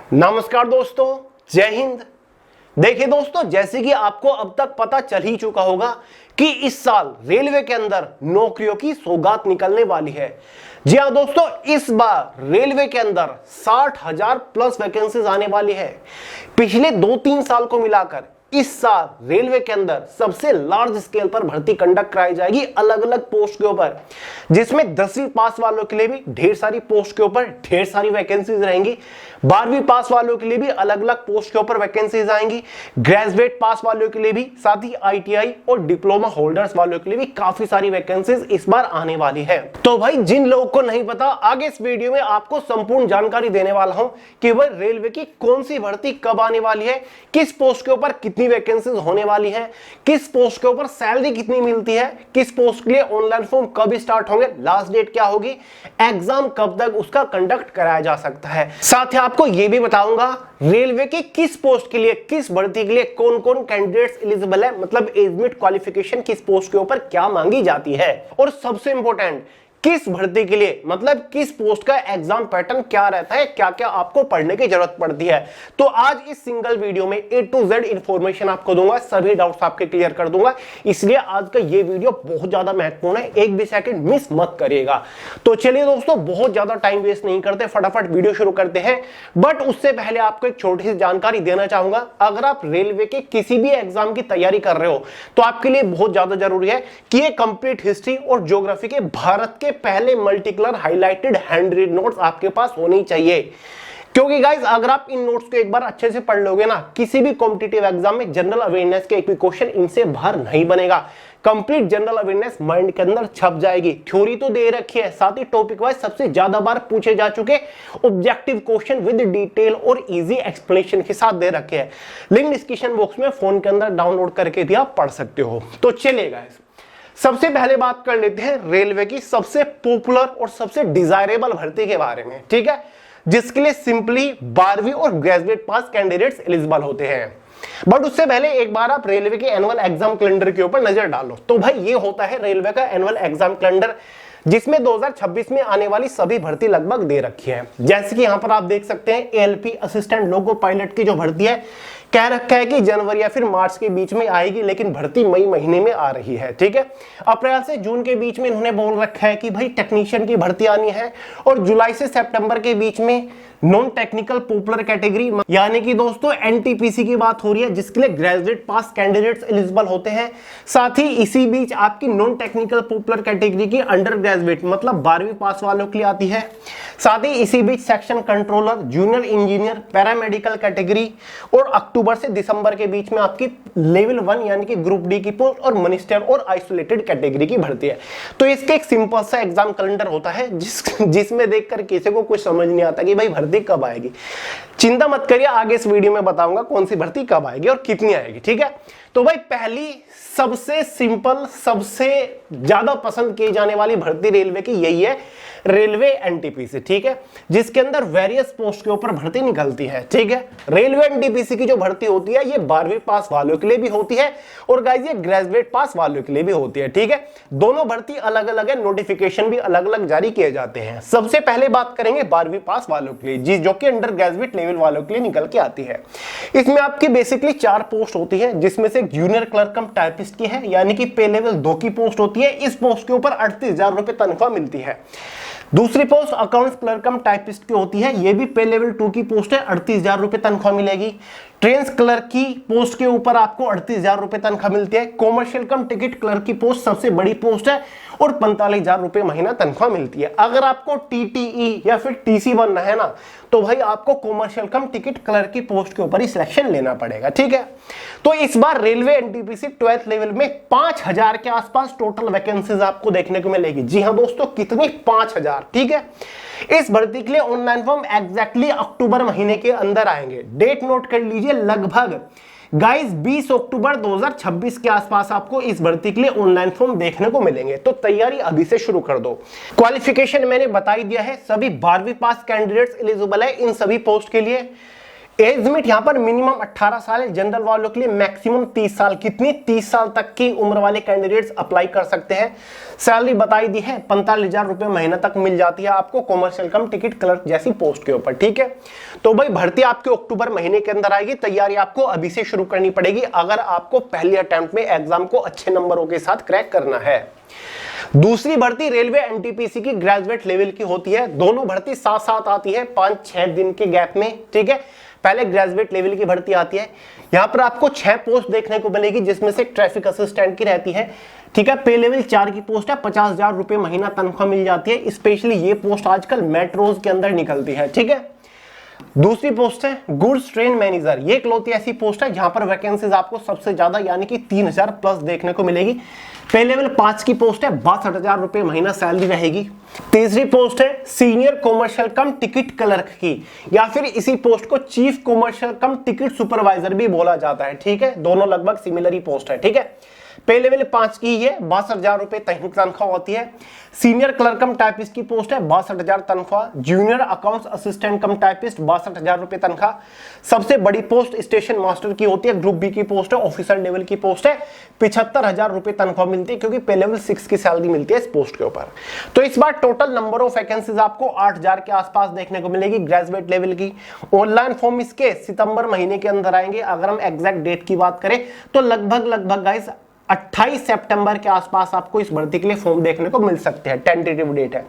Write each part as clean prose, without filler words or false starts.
नमस्कार दोस्तों, जय हिंद। देखिए दोस्तों, जैसे कि आपको अब तक पता चल ही चुका होगा कि इस साल रेलवे के अंदर नौकरियों की सौगात निकलने वाली है। जी हां दोस्तों, इस बार रेलवे के अंदर 60,000 प्लस वैकेंसीज आने वाली है। पिछले 2-3 साल को मिलाकर इस साल रेलवे के अंदर सबसे लार्ज स्केल पर भर्ती कंडक्ट कराई जाएगी अलग अलग पोस्ट के ऊपर, जिसमें 10वीं पास वालों के लिए भी ढेर सारी पोस्ट के ऊपर ढेर सारी वैकेंसीज रहेंगी। 12वीं पास वालों के लिए भी अलग अलग पोस्ट के ऊपर वैकेंसीज आएंगी। ग्रेजुएट पास वालों के लिए भी, साथ ही आईटीआई और डिप्लोमा होल्डर्स वालों के लिए भी काफी सारी वैकेंसीज इस बार आने वाली है। तो भाई, जिन लोगों को नहीं पता, आगे इस वीडियो में आपको संपूर्ण जानकारी देने वाला हूं कि वह रेलवे की कौन सी भर्ती कब आने वाली है, किस पोस्ट के ऊपर कितनी वैकेंसीज होने वाली है, किस पोस्ट के ऊपर सैलरी कितनी मिलती है, किस पोस्ट के लिए ऑनलाइन फॉर्म कब स्टार्ट होंगे, लास्ट डेट क्या होगी, एग्जाम कब तक उसका कंडक्ट कराया जा सकता है। साथ ही आपको यह भी बताऊंगा रेलवे की किस पोस्ट के लिए, किस भर्ती के लिए कौन कौन कैंडिडेट्स एलिजिबल है, मतलब एज लिमिट क्वालिफिकेशन किस पोस्ट के ऊपर क्या मांगी जाती है, और सबसे इंपॉर्टेंट किस भर्ती के लिए, मतलब किस पोस्ट का एग्जाम पैटर्न क्या रहता है, क्या क्या आपको पढ़ने की जरूरत पड़ती है। तो आज इस सिंगल वीडियो में A to Z इंफॉर्मेशन आपको दूंगा, सभी डाउट्स आपके क्लियर कर दूंगा। इसलिए आज का ये वीडियो बहुत ज्यादा महत्वपूर्ण है, एक भी सेकंड मिस मत करिएगा। तो चलिए दोस्तों, बहुत ज्यादा टाइम वेस्ट नहीं करते, फटाफट वीडियो शुरू करते हैं। बट उससे पहले आपको एक छोटी सी जानकारी देना चाहूंगा। अगर आप रेलवे के किसी भी एग्जाम की तैयारी कर रहे हो तो आपके लिए बहुत ज्यादा जरूरी है कि ये कंप्लीट हिस्ट्री और ज्योग्राफी के भारत के पहले multi colour highlighted hand read notes आपके पास होनी चाहिए। क्योंकि गाइस, अगर आप इन नोट्स को एक बार अच्छे से पढ़ लोगे ना, किसी भी कॉम्पिटिटिव एग्जाम में जनरल अवेयरनेस के एक भी क्वेश्चन इनसे बाहर नहीं बनेगा। कंप्लीट जनरल अवेयरनेस माइंड के अंदर छप जाएगी। थ्योरी तो दे रखी है, साथ ही टॉपिक वाइज सबसे ज्यादा बार पूछे जा चुके ऑब्जेक्टिव क्वेश्चन विद डिटेल और इजी एक्सप्लेनेशन के साथ दे रखे हैं। लिंक डिस्क्रिप्शन बॉक्स में फोन के अंदर डाउनलोड करके भी आप पढ़ सकते हो। तो चलिए गाइस, सबसे पहले बात कर लेते हैं रेलवे की सबसे पॉपुलर और सबसे डिजायरेबल भर्ती के बारे में, ठीक है, जिसके लिए सिंपली 12वीं और ग्रेजुएट पास कैंडिडेट्स एलिजिबल होते हैं। बट उससे पहले एक बार आप रेलवे के एनुअल एग्जाम कैलेंडर के ऊपर नजर डालो। तो भाई, ये होता है रेलवे का एनुअल एग्जाम कैलेंडर, जिसमें 2026 में आने वाली सभी भर्ती लगभग दे रखी है। जैसे कि यहां पर आप देख सकते हैं, एएलपी असिस्टेंट लोको पायलट की जो भर्ती है, कह रखा है कि जनवरी या फिर मार्च के बीच में आएगी, लेकिन भर्ती मई महीने में आ रही है, ठीक है। अप्रैल से जून के बीच में इन्होंने बोल रखा है कि भाई टेक्नीशियन की भर्ती आनी है, और जुलाई से सितंबर के बीच में नॉन टेक्निकल पॉपुलर कैटेगरी, यानी कि दोस्तों एनटीपीसी की बात हो रही है, जिसके लिए ग्रेजुएट पास कैंडिडेट्स एलिजिबल होते हैं। साथ ही इसी बीच आपकी नॉन टेक्निकल पॉपुलर कैटेगरी की अंडर ग्रेजुएट, मतलब 12वीं पास वालों के लिए आती है। साथ ही इसी बीच section controller, junior engineer, paramedical category, और अक्टूबर से दिसंबर के बीच में आपकी लेवल 1 यानी कि ग्रुप डी की पोस्ट और मिनिस्टर और आइसोलेटेड कैटेगरी की भर्ती है। तो इसके एक सिंपल सा एग्जाम कैलेंडर होता है, जिसमें देखकर किसी को कुछ समझ नहीं आता कि भाई भर्ती कब आएगी। चिंता मत करिए, आगे इस वीडियो में बताऊंगा कौन सी भर्ती कब आएगी और कितनी आएगी, ठीक है। तो भाई, पहली सबसे सिंपल, सबसे ज्यादा पसंद की जाने वाली भर्ती रेलवे की यही है, रेलवे एनटीपीसी, ठीक है, जिसके अंदर वेरियस पोस्ट के ऊपर भर्ती निकलती है, ठीक है। रेलवे एनटीपीसी की जो भर्ती होती है, ये 12वीं पास वालों के लिए भी होती है, और गाइस ये ग्रेजुएट पास वालों के लिए भी होती है, ठीक है। दोनों भर्ती अलग अलग है, नोटिफिकेशन भी अलग अलग जारी किए जाते हैं। सबसे पहले बात करेंगे 12वीं पास वालों के लिए, जो कि अंडर ग्रेजुएट लेवल वालों के लिए निकल के आती है। इसमें आपकी बेसिकली 4 पोस्ट होती है, जिसमें से जूनियर क्लर्क कम टाइपिस्ट की है, यानी कि पे लेवल 2 की पोस्ट होती है। इस पोस्ट के ऊपर 38,000 रुपए तनख्वाह मिलती है। दूसरी पोस्ट अकाउंट्स क्लर्क कम टाइपिस्ट की होती है, ये भी पे लेवल 2 की पोस्ट है, 38,000 रुपए तनख्वाह मिलेगी। ट्रेन्स क्लर्क की पोस्ट के ऊपर आपको 38,000 रुपए तनख्वाह मिलती है। कॉमर्शियल कम टिकट क्लर्क की पोस्ट सबसे बड़ी पोस्ट है, और 45,000 रुपए महीना तनख्वाह मिलती है। अगर आपको टीटीई या फिर टीसी बनना है ना, तो भाई आपको कॉमर्शियल कम टिकट क्लर्क की पोस्ट के ऊपर ही सिलेक्शन लेना पड़ेगा, ठीक है। तो इस बार रेलवे एनटीपीसी 12th लेवल में 5,000 के आसपास टोटल वैकेंसीज आपको देखने को मिलेगी। जी हाँ दोस्तों, कितनी? 5,000, ठीक है। इस भर्ती के लिए ऑनलाइन फॉर्म एग्जैक्टली अक्टूबर महीने के अंदर आएंगे। डेट नोट कर लीजिए, लगभग गाइस 20 अक्टूबर 2026 के आसपास आपको इस भर्ती के लिए ऑनलाइन फॉर्म देखने को मिलेंगे। तो तैयारी अभी से शुरू कर दो। क्वालिफिकेशन मैंने बता ही दिया है, सभी 12वीं पास कैंडिडेट्स एलिजिबल है इन सभी पोस्ट के लिए। एज लिमिट यहाँ पर मिनिमम 18 साल है जनरल वालों के लिए, मैक्सिमम 30 साल। कितनी? 30 साल तक की उम्र वाले कैंडिडेट्स अप्लाई कर सकते हैं। सैलरी बताई दी है 45,000 रुपए महीना तक मिल जाती है आपको कॉमर्शियल कम टिकट क्लर्क जैसी पोस्ट के ऊपर। ठीक है, तो भाई भर्ती आपके अक्टूबर महीने के अंदर आएगी। तैयारी आपको अभी से शुरू करनी पड़ेगी अगर आपको पहले अटेम्प्ट में एग्जाम को अच्छे नंबरों के साथ क्रैक करना है। दूसरी भर्ती रेलवे एनटीपीसी की ग्रेजुएट लेवल की होती है। दोनों भर्ती साथ साथ आती है 5-6 दिन के गैप में। ठीक है, पहले ग्रेजुएट लेवल की भर्ती आती है। यहां पर आपको 6 पोस्ट देखने को मिलेगी जिसमें से ट्रैफिक असिस्टेंट की रहती है। ठीक है, पे लेवल 4 की पोस्ट है, 50,000 रुपए महीना तनख्वाह मिल जाती है। स्पेशली ये पोस्ट आजकल मेट्रोज के अंदर निकलती है। ठीक है, दूसरी पोस्ट है गुड्स ट्रेन मैनेजर। ये इकलौती ऐसी पोस्ट है जहां पर वैकेंसीज आपको सबसे ज्यादा यानी कि 3,000 प्लस देखने को मिलेगी। पे लेवल 5 की पोस्ट है, 62,000 रुपए महीना सैलरी रहेगी। तीसरी पोस्ट है सीनियर कॉमर्शियल कम टिकट क्लर्क की, या फिर इसी पोस्ट को चीफ कॉमर्शियल कम टिकट सुपरवाइजर भी बोला जाता है। ठीक है, दोनों लगभग सिमिलर ही पोस्ट है। ठीक है, पे लेवल 5 की है, 62,000 रुपए तनख्वाह होती है। सीनियर क्लर्क कम टाइपिस्ट की पोस्ट है, 62,000 तनख्वाह। जूनियर अकाउंट्स असिस्टेंट कम टाइपिस्ट, 62,000 रुपए तनख्वाह। सबसे बड़ी पोस्ट स्टेशन मास्टर की होती है, ग्रुप बी की पोस्ट है, ऑफिसर लेवल की पोस्ट है, 75,000 रुपए तनख्वाह मिलती है क्योंकि पे लेवल 6 की सैलरी मिलती है इस पोस्ट के ऊपर। तो इस बार टोटल नंबर ऑफ वैकेंसीज आपको 8,000 के आसपास देखने को मिलेगी ग्रेजुएट लेवल की। ऑनलाइन फॉर्म इसके सितंबर महीने के अंदर आएंगे। अगर हम एग्जैक्ट डेट की बात करें तो लगभग गाइस 28 सितंबर के आसपास आपको इस भर्ती के लिए फॉर्म देखने को मिल सकते हैं। टेंटेटिव डेट है।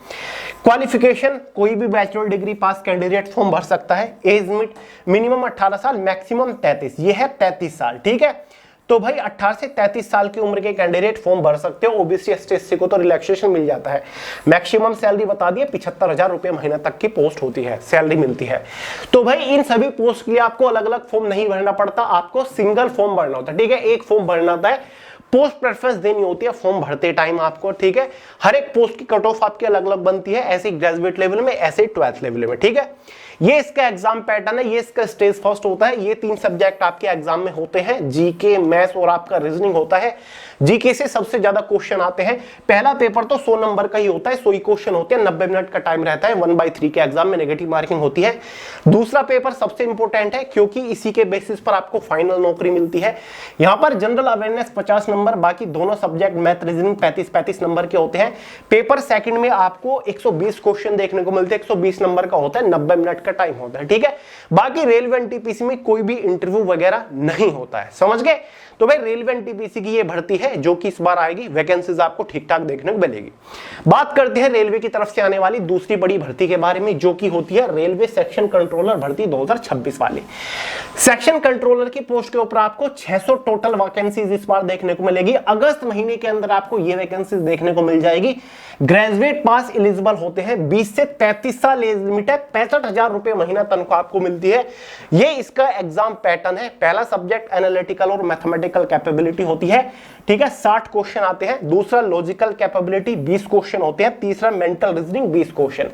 क्वालिफिकेशन कोई भी बैचलर डिग्री पास कैंडिडेट फॉर्म भर सकता है। एज लिमिट मिनिमम 18 साल, मैक्सिमम 33, ये है 33 साल। ठीक है, तो भाई 18 से 33 साल की उम्र के कैंडिडेट फॉर्म भर सकते हो। ओबीसी एसटी को तो रिलैक्सेशन मिल जाता है। मैक्सिमम सैलरी बता दी है, 75,000 रुपए महीना तक की पोस्ट होती है, सैलरी मिलती है। तो भाई इन सभी पोस्ट के लिए आपको अलग अलग फॉर्म नहीं भरना पड़ता, आपको सिंगल फॉर्म भरना होता है। ठीक है, एक फॉर्म भरना होता है, पोस्ट प्रेफरेंस देनी होती है फॉर्म भरते टाइम आपको। ठीक है, हर एक पोस्ट की कट ऑफ आपकी अलग अलग बनती है, ऐसे ग्रेजुएट लेवल में, ऐसे 12th लेवल में। ठीक है, ये इसका एग्जाम पैटर्न है, ये इसका स्टेज फर्स्ट होता है। ये 3 सब्जेक्ट आपके एग्जाम में होते हैं, जीके, मैथ्स और आपका रीजनिंग होता है। जीके से सबसे ज्यादा क्वेश्चन आते हैं। पहला पेपर तो 100 नंबर का ही होता है, 100 ही क्वेश्चन होते हैं, 90 मिनट का टाइम रहता है। 1/3 के एग्जाम में नेगेटिव मार्किंग होती है। दूसरा पेपर सबसे इंपॉर्टेंट है क्योंकि इसी के बेसिस पर आपको फाइनल नौकरी मिलती है। यहां पर जनरल अवेयरनेस 50 नंबर, बाकी दोनों सब्जेक्ट मैथ रीजनिंग 35-35 नंबर के होते हैं। पेपर सेकंड में आपको 120 क्वेश्चन देखने को मिलते हैं, 120 नंबर का होता है, 90 मिनट का टाइम होता है। ठीक है, बाकी रेलवे एनटीपीसी में कोई भी इंटरव्यू वगैरह नहीं होता है। समझ गए? तो भाई रेलवे एनटीपीसी की ये भर्ती है जो कि इस बार आएगी, वैकेंसीज आपको ठीक ठाक देखने को मिलेगी। बात करते हैं रेलवे की तरफ से आने वाली दूसरी बड़ी भर्ती के बारे में, जो कि होती है रेलवे सेक्शन कंट्रोलर भर्ती 2026 वाली। सेक्शन कंट्रोलर की पोस्ट के ऊपर आपको 600 टोटल वैकेंसीज इस बार देखने को मिलेगी। अगस्त महीने के अंदर आपको ये वैकेंसीज देखने को मिल जाएगी। ग्रेजुएट पास एलिजिबल होते हैं, 20 से 33 साल एज लिमिट है, 65,000 रुपए महीना तनख्वाह आपको मिलती है। ये इसका एग्जाम पैटर्न है। पहला सब्जेक्ट एनालिटिकल और मैथमेटिकल कैपेबिलिटी होती है। ठीक है, 60 क्वेश्चन आते हैं। दूसरा लॉजिकल कैपेबिलिटी 20 क्वेश्चन होते हैं। तीसरा mental reasoning 20 question.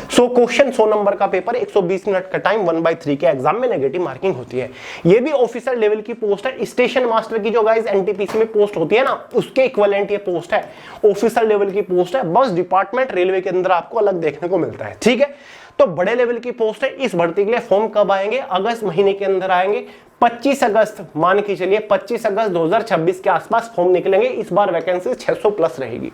100 question, 100 number का पेपर, 120 मिनट का टाइम, 1/3 के एग्जाम में नेगेटिव मार्किंग होती है। ये भी ऑफिसर लेवल की पोस्ट है। स्टेशन मास्टर की जो गाइस एनटीपीसी में पोस्ट होती है ना, उसके इक्विवेलेंट ये पोस्ट है, ऑफिसर लेवल की पोस्ट है। बस डिपार्टमेंट रेलवे के अंदर आपको अलग देखने को मिलता है। ठीक है, तो बड़े लेवल की पोस्ट है। इस भर्ती के लिए फॉर्म कब आएंगे? अगस्त महीने के अंदर आएंगे। 25 अगस्त मान के चलिए, 25 अगस्त 2026 के आसपास फॉर्म निकलेंगे। इस बार वैकेंसी 600 प्लस रहेगी।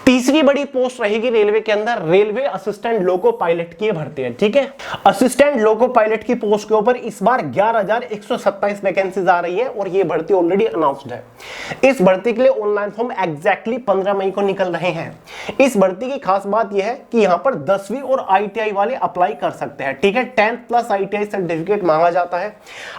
तीसरी बड़ी पोस्ट रहेगी रेलवे के अंदर, रेलवे असिस्टेंट लोको पायलट की भर्ती है। ठीक है, असिस्टेंट लोको पायलट की पोस्ट के ऊपर इस बार 11,127 वैकेंसीज आ रही है और ये भर्ती ऑलरेडी अनाउंस्ड है। इस भर्ती के लिए ऑनलाइन फॉर्म एग्जैक्टली 15 मई को निकल रहे हैं। इस भर्ती की खास बात यह है कि यहाँ पर 10वीं और ITI वाले अप्लाई कर सकते हैं। ठीक है, 10th प्लस ITI सर्टिफिकेट मांगा जाता है।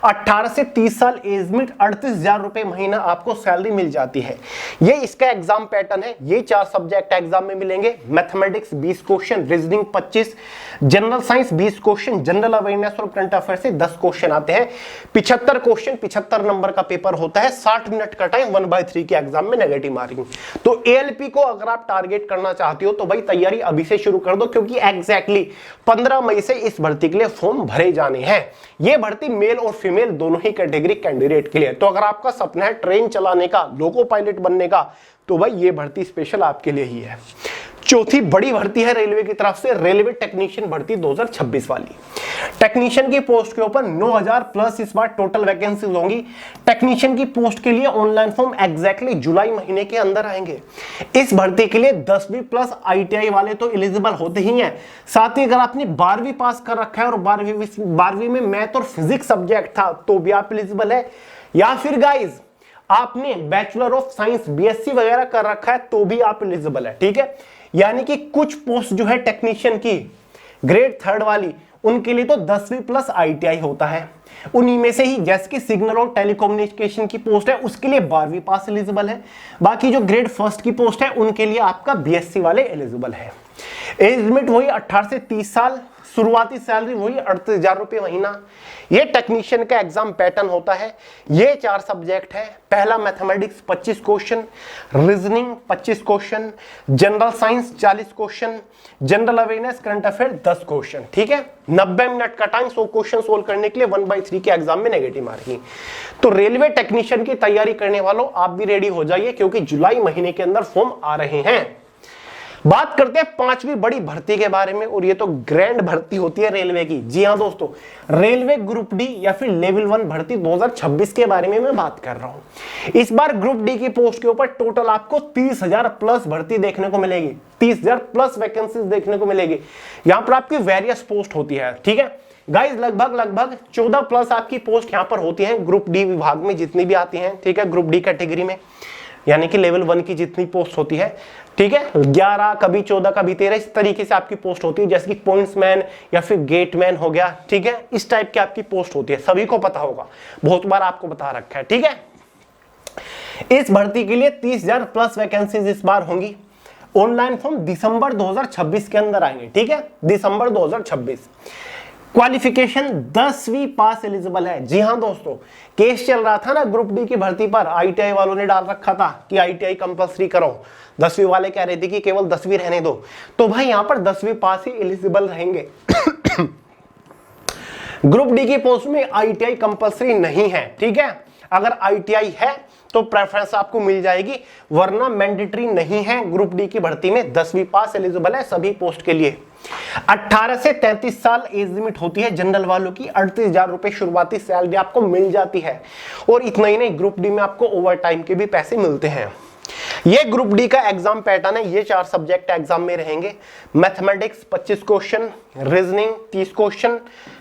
18 से 30 साल एज लिमिट, 38,000 रुपए महीना आपको सैलरी मिल जाती है। ये इसका एग्जाम पैटर्न है। ये 4 सब्जेक्ट एग्जाम में मिलेंगे। Mathematics 20 question, reasoning 25, general science 20 question, general awareness और करंट अफेयर से 10 क्वेश्चन आते हैं। 75 क्वेश्चन, 75 नंबर का पेपर होता है, 60 मिनट का टाइम, 1/3 के एग्जाम में नेगेटिव मार्किंग। तो ALP को अगर आप टारगेट करना चाहते हो तो भाई तैयारी अभी से शुरू कर दो, क्योंकि एग्जैक्टली 15 मई से इस भर्ती के लिए फॉर्म भरे जाने हैं। यह भर्ती मेल और फीमेल दोनों ही कैटेगरी कैंडिडेट के लिए। तो अगर आपका सपना है ट्रेन चलाने का, लोको पायलट बनने का, तो भाई ये भर्ती स्पेशल आपके लिए ही है। चौथी बड़ी भर्ती है रेलवे की तरफ से रेलवे टेक्नीशियन भर्ती 2026 वाली। टेक्नीशियन की पोस्ट के ऊपर 9000 प्लस इस बार टोटल वैकेंसीज होंगी। टेक्नीशियन की पोस्ट के लिए ऑनलाइन फॉर्म एग्जैक्टली जुलाई महीने के अंदर आएंगे। इस भर्ती के लिए 10वीं प्लस ITI वाले तो एलिजिबल होते ही हैं, साथ ही अगर आपने 12वीं पास कर रखा है और 12वीं में मैथ और फिजिक्स सब्जेक्ट था तो भी आप एलिजिबल है, या फिर गाइज आपने बैचलर ऑफ साइंस BSc वगैरह कर रखा है तो भी आप एलिजिबल है। ठीक है, यानी कि कुछ पोस्ट जो है टेक्नीशियन की ग्रेड 3 वाली उनके लिए तो 10वीं प्लस ITI होता है। उन्हीं में से ही जैसे कि सिग्नल और टेलीकम्युनिकेशन की पोस्ट है उसके लिए 12वीं पास एलिजिबल है। बाकी जो ग्रेड 1 की पोस्ट है उनके लिए आपका BSc वाले एलिजिबल है। एज लिमिट वही 18 से 30 साल, शुरुआती सैलरी वही 38,000 रुपये महीना। ये टेक्नीशियन का एग्जाम पैटर्न होता है। ये 4 सब्जेक्ट है। पहला mathematics 25 question, reasoning 25 question, general science 40 question, general awareness current affair 10 question. ठीक है, 90 मिनट का टाइम 100 क्वेश्चन सोल्व करने के लिए 1/3 के एग्जाम में नेगेटिव मार्किंग। तो रेलवे टेक्नीशियन की तैयारी करने वालों आप भी रेडी हो जाइए क्योंकि जुलाई महीने के अंदर फॉर्म आ रहे हैं। बात करते हैं 5वीं बड़ी भर्ती के बारे में, और ये तो ग्रैंड भर्ती होती है रेलवे की। जी हां दोस्तों, रेलवे ग्रुप डी या फिर लेवल 1 भर्ती 2026 के बारे में मैं बात कर रहा हूं। इस बार ग्रुप डी की पोस्ट के ऊपर टोटल आपको 30,000 प्लस भर्ती देखने को मिलेगी, 30,000 प्लस वैकेंसीज देखने को मिलेगी। यहां पर आपकी वेरियस पोस्ट होती है। ठीक है गाइज, लगभग 14 प्लस आपकी पोस्ट यहां पर होती है ग्रुप डी विभाग में जितनी भी आती हैं। ठीक है, ग्रुप डी कैटेगरी में यानी कि लेवल 1 की जितनी पोस्ट होती है। ठीक है, 11 कभी 14 कभी 13 इस तरीके से आपकी पोस्ट होती है, जैसे कि पॉइंट्समैन या फिर गेटमैन हो गया। ठीक है, इस टाइप की आपकी पोस्ट होती है, सभी को पता होगा, बहुत बार आपको बता रखा है। ठीक है, इस भर्ती के लिए 30,000 प्लस वैकेंसीज इस बार होंगी। ऑनलाइन फॉर्म दिसंबर 2026 के अंदर आएंगे। ठीक है, दिसंबर 2026। क्वालिफिकेशन 10वीं पास एलिजिबल है। जी हां दोस्तों, केस चल रहा था ना ग्रुप डी की भर्ती पर, ITI वालों ने डाल रखा था कि ITI कंपलसरी करो, 10वीं वाले कह रहे थे कि केवल 10वीं रहने दो, तो भाई यहां पर 10वीं पास ही एलिजिबल रहेंगे। ग्रुप डी की पोस्ट में ITI कंपलसरी नहीं है। ठीक है, अगर ITI है तो प्रेफरेंस आपको मिल जाएगी, वरना मैंडेटरी नहीं है। ग्रुप डी की भर्ती में 10वीं पास एलिजिबल है सभी पोस्ट के लिए। 18 से 33 साल एज लिमिट होती है जनरल वालों की। 38,000 रुपए शुरुआती सैलरी आपको मिल जाती है, और इतना ही नहीं, ग्रुप डी में आपको ओवर टाइम के भी पैसे मिलते हैं। ये ग्रुप डी का एग्जाम पैटर्न है। ये 4 सब्जेक्ट एग्जाम में रहेंगे। Mathematics 25 question, reasoning 30 question,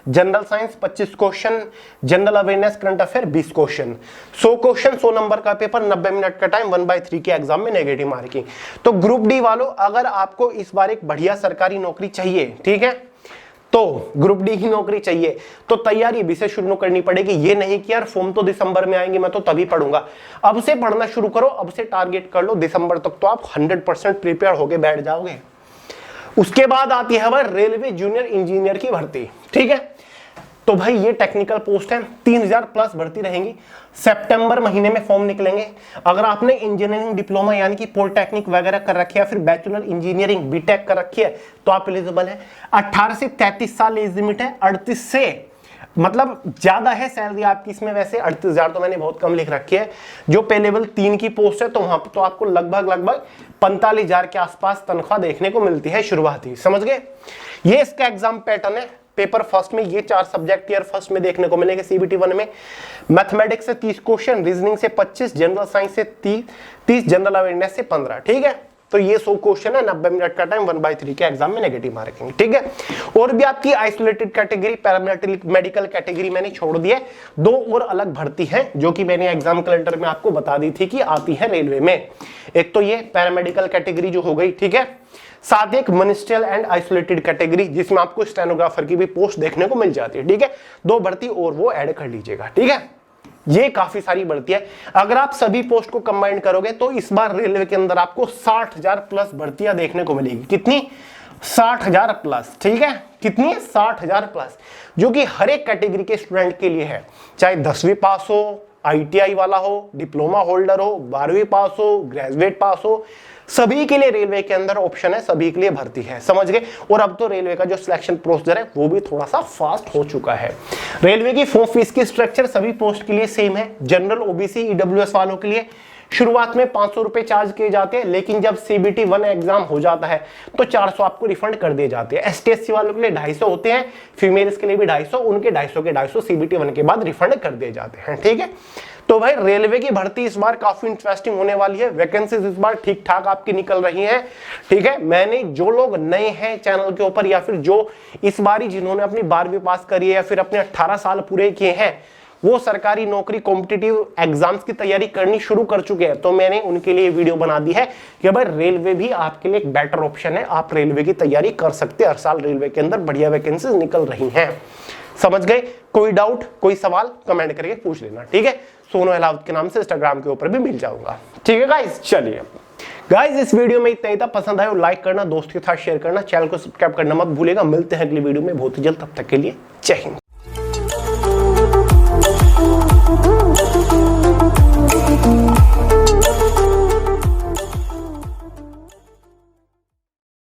general science 25 question, general awareness current affair 20 question, 100 question 100 number का पेपर, 90 मिनट का टाइम, 1/3 के एग्जाम में नेगेटिव मार्किंग। तो ग्रुप डी वालों, अगर आपको इस बार एक बढ़िया सरकारी नौकरी चाहिए, ठीक है, तो ग्रुप डी की नौकरी चाहिए तो तैयारी अभी से शुरू करनी पड़ेगी। ये नहीं कि यार फॉर्म तो दिसंबर में आएंगे मैं तो तभी पढ़ूंगा। अब से पढ़ना शुरू करो, अब से टारगेट कर लो, दिसंबर तक तो आप 100% प्रिपेयर होके बैठ जाओगे। उसके बाद आती है भाई रेलवे जूनियर इंजीनियर की भर्ती। ठीक है, तो भाई ये टेक्निकल पोस्ट है, 3,000 प्लस भर्ती रहेंगी। सितंबर महीने में फॉर्म निकलेंगे। अगर आपने इंजीनियरिंग डिप्लोमा यानी कि पॉलिटेक्निक वगैरह कर रखी है, फिर बैचलर इंजीनियरिंग बीटेक कर रखी है तो आप एलिजिबल है। 18 से 33 साल एज लिमिट है। 38 से मतलब ज्यादा है सैलरी आपकी इसमें, वैसे 38,000 तो मैंने बहुत कम लिख रखी है। जो पे लेवल 3 की पोस्ट है तो वहां पर तो आपको लगभग 45,000 के आसपास तनख्वाह देखने को मिलती है शुरुआती। समझ गए? ये इसका एग्जाम पैटर्न है। पेपर फर्स्ट में ये 4 सब्जेक्ट ईयर फर्स्ट में देखने को मिलेंगे। CBT 1 में मैथमेटिक्स से 30 क्वेश्चन, रीजनिंग से 25, जनरल साइंस से 30, जनरल अवेयरनेस से 15। ठीक है, तो ये 100 क्वेश्चन है, 90 मिनट का टाइम, 1/3 के एग्जाम में नेगेटिव मार्किंग। ठीक है, और भी आपकी आइसोलेटेड कैटेगरी, पैरामेडिकल कैटेगरी मैंने छोड़ दी है। 2 और अलग भर्ती है जो कि मैंने एग्जाम कैलेंडर में आपको बता दी थी कि आती है रेलवे में। एक तो ये पैरामेडिकल कैटेगरी जो हो गई, ठीक है, साथ ही एक मिनिस्ट्रियल एंड आइसोलेटेड कैटेगरी जिसमें आपको स्टेनोग्राफर की भी पोस्ट देखने को मिल जाती है। ठीक है, 2 भर्ती और वो ऐड कर लीजिएगा। ठीक है, ये काफी सारी भर्ती है। अगर आप सभी पोस्ट को कंबाइन करोगे तो इस बार रेलवे के अंदर आपको 60,000 प्लस भर्तियां देखने को मिलेगी। कितनी? 60,000 प्लस। ठीक है, कितनी है? 60,000 प्लस, जो कि हर एक कैटेगरी के स्टूडेंट के लिए है, चाहे 10वीं पास हो, ITI वाला हो, डिप्लोमा होल्डर हो, 12वीं पास हो, ग्रेजुएट पास हो, सभी के लिए रेलवे के अंदर ऑप्शन है, सभी के लिए भर्ती है। समझ गए? और अब तो रेलवे का जो सिलेक्शन प्रोसीजर है वो भी थोड़ा सा फास्ट हो चुका है। रेलवे की फॉर्म फीस की स्ट्रक्चर सभी पोस्ट के लिए सेम है। जनरल, OBC, EWS वालों के लिए शुरुआत में 500 रुपए चार्ज किए जाते हैं, लेकिन जब CBT 1 एग्जाम हो जाता है तो 400 आपको रिफंड कर दिए जाते हैं। ST/SC वालों के लिए 250 होते हैं, फीमेल्स के लिए भी 250, उनके 250 के 250 CBT 1 के बाद रिफंड कर दिए जाते हैं। ठीक है, तो भाई रेलवे की भर्ती इस बार काफी इंटरेस्टिंग होने वाली है। वैकेंसीज इस बार ठीक ठाक आपकी निकल रही हैं। ठीक है, मैंने जो लोग नए हैं चैनल के ऊपर या फिर जो इस बार ही जिन्होंने अपनी 12वीं पास करी है या फिर अपने 18 साल पूरे किए हैं, वो सरकारी नौकरी कॉम्पिटिटिव एग्जाम्स की तैयारी करनी शुरू कर चुके हैं, तो मैंने उनके लिए वीडियो बना दी है कि भाई रेलवे भी आपके लिए एक बेटर ऑप्शन है, आप रेलवे की तैयारी कर सकते हैं। हर साल रेलवे के अंदर बढ़िया वैकेंसीज निकल रही हैं। समझ गए? कोई डाउट, कोई सवाल कमेंट करके पूछ लेना। ठीक है, सोनू अहलावत के नाम से इंस्टाग्राम के ऊपर भी मिल जाऊंगा। ठीक है गाइस, चलिए गाइस इस वीडियो में इतना ही था। पसंद आए लाइक करना, दोस्तों के साथ शेयर करना, चैनल को सब्सक्राइब करना मत भूलेगा। मिलते हैं अगली वीडियो में बहुत ही जल्द, तब तक के लिए जय हिंद।